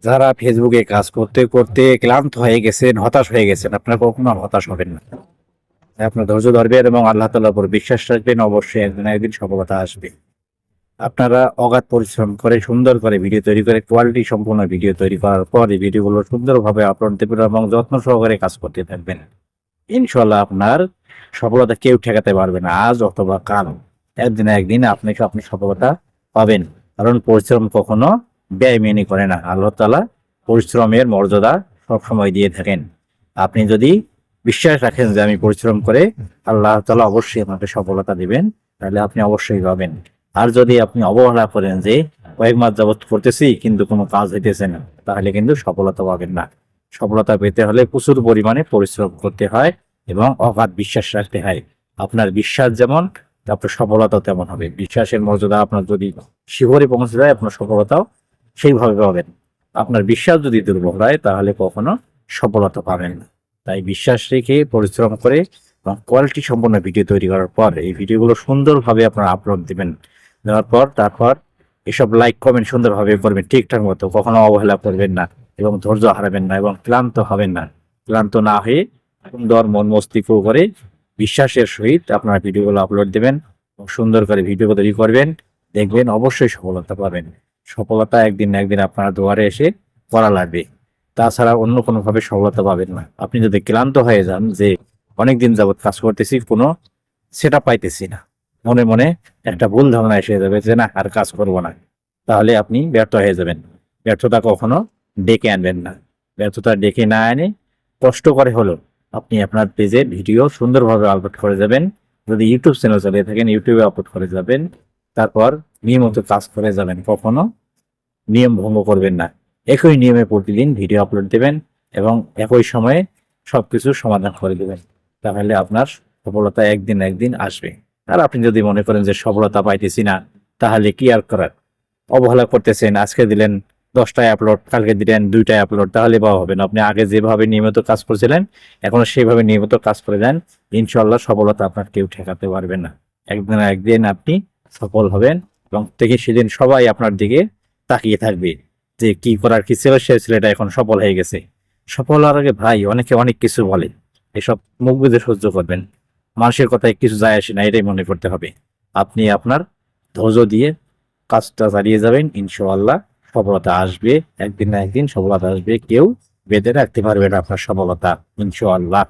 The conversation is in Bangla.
যারা ফেসবুকে কাজ করতে করতে ক্লান্ত হয়ে গেছেন, হতাশ হয়ে গেছেন, আপনারা কখনো আর হতাশ হবেন না। আপনার ধৈর্য ধরবেন এবং আল্লাহ তাআলার উপর বিশ্বাস রাখবেন, অবশ্যই একদিন না একদিন সফলতা আসবে। আপনারা অগাধ পরিশ্রম করে সুন্দর করে ভিডিও তৈরি করে কোয়ালিটি সম্পূর্ণ ভিডিও তৈরি করার পর এই ভিডিওগুলো সুন্দরভাবে আপলোড দেবেন এবং যত্ন সহকারে কাজ করতে থাকবেন। ইনশাআল্লাহ আপনার সফলতা কেউ ঠেকাতে পারবে না, আজ অথবা কাল। একদিন না একদিন আপনি সফলতা পাবেন। কারণ পরিশ্রম কখনো বেইমানি করে না। আল্লাহ তাআলা পরিশ্রমের মর্যাদা সবসময় দিয়ে থাকেন। আপনি যদি বিশ্বাস রাখেন যে আমি পরিশ্রম করে আল্লাহ তাআলা অবশ্যই আপনাকে সফলতা দিবেন, তাহলে আপনি অবশ্যই পাবেন। আর যদি আপনি অবহেলা করেন যে কয়েক মাস যাবত করতেছি কিন্তু কোনো কাজ হইতেছে না, তাহলে কিন্তু সফলতা পাবেন না। সফলতা পেতে হলে প্রচুর পরিমাণে পরিশ্রম করতে হয় এবং অগাধ বিশ্বাস রাখতে হয়। আপনার বিশ্বাস যেমন, আপনার সফলতাও তেমন হবে। বিশ্বাসের মর্যাদা আপনার যদি শিখরে পৌঁছে যায়, আপনার সফলতাও সেইভাবে পাবেন। আপনার বিশ্বাস যদি দুর্বল হয়, তাহলে কখনো সফলতা পাবেন না। তাই বিশ্বাস রেখে পরিশ্রম করে এবং কোয়ালিটি সম্পন্ন ভিডিও তৈরি করার পর এই ভিডিওগুলো সুন্দরভাবে আপনারা আপলোড দিবেন। দেওয়ার পর তারপর এসব লাইক কমেন্ট সুন্দরভাবে করবেন ঠিকঠাক মতো, কখনো অবহেলা করবেন না এবং ধৈর্য হারাবেন না এবং ক্লান্ত হবেন না। ক্লান্ত না হয়ে সুন্দর মন মস্তিষ্ক করে বিশ্বাসের সহিত আপনার ভিডিওগুলো আপলোড দেবেন এবং সুন্দর করে ভিডিও তৈরি করবেন। দেখবেন অবশ্যই সফলতা পাবেন। সফলতা একদিন না একদিন আপনার দুয়ারে এসে করা লাগবে। তাছাড়া অন্য কোনোভাবে সফলতা পাবেন না। আপনি যদি ক্লান্ত হয়ে যান যে অনেকদিন যাবৎ কাজ করতেছি, কোনো সেটা পাইতেছি না, মনে মনে একটা ভুল ধারণা এসে যাবে যে না আর কাজ করব না, তাহলে আপনি ব্যর্থ হয়ে যাবেন। ব্যর্থতা কখনো ডেকে আনবেন না। ব্যর্থতা ডেকে না এনে কষ্ট করে হলো আপনি আপনার পেজে ভিডিও সুন্দরভাবে আপলোড করে যাবেন। যদি ইউটিউব চ্যানেল চালিয়ে থাকেন, ইউটিউবে আপলোড করে যাবেন। তারপর নিয়মিত কাজ করে যাবেন, কখনো নিয়ম ভঙ্গ করবেন না। একই নিয়মে প্রতিদিন ভিডিও আপলোড দেবেন এবং একই সময়ে সবকিছু সমাধান করে দেবেন। তাহলে আপনার সফলতা একদিন না একদিন আসবে। আর আপনি যদি মনে করেন যে সফলতা পাইতেছি না, তাহলে কি আর করার? অবহেলা করতেছেন, আজকে দিলেন 10টায় আপলোড, কালকে দিলেন 2টায় আপলোড, তাহলে পাওয়া হবে না। আপনি আগে যেভাবে নিয়মিত কাজ করছিলেন, এখনো সেইভাবে নিয়মিত কাজ করে যান। ইনশাআল্লাহ সফলতা আপনার কেউ ঠেকাতে পারবে না। একদিন না একদিন আপনি সফল হবেন এবং থেকে সেদিন সবাই আপনার দিকে তাকিয়ে থাকবে যে কি করার কি ছিল, সে ছেলেটা এখন সফল হয়ে গেছে। সফল হওয়ার আগে ভাই অনেকে অনেক কিছু বলে, এসব মুখ বুজে সহ্য করবেন। মানুষের কথায় কিছু যায় আসে না, এটাই মনে করতে হবে। আপনি আপনার ধৈর্য দিয়ে কাজটা চালিয়ে যাবেন, ইনশাআল্লাহ সফলতা আসবে। একদিন না একদিন সফলতা আসবে, কেউ বেঁধে রাখতে পারবে না আপনার সফলতা, ইনশাআল্লাহ।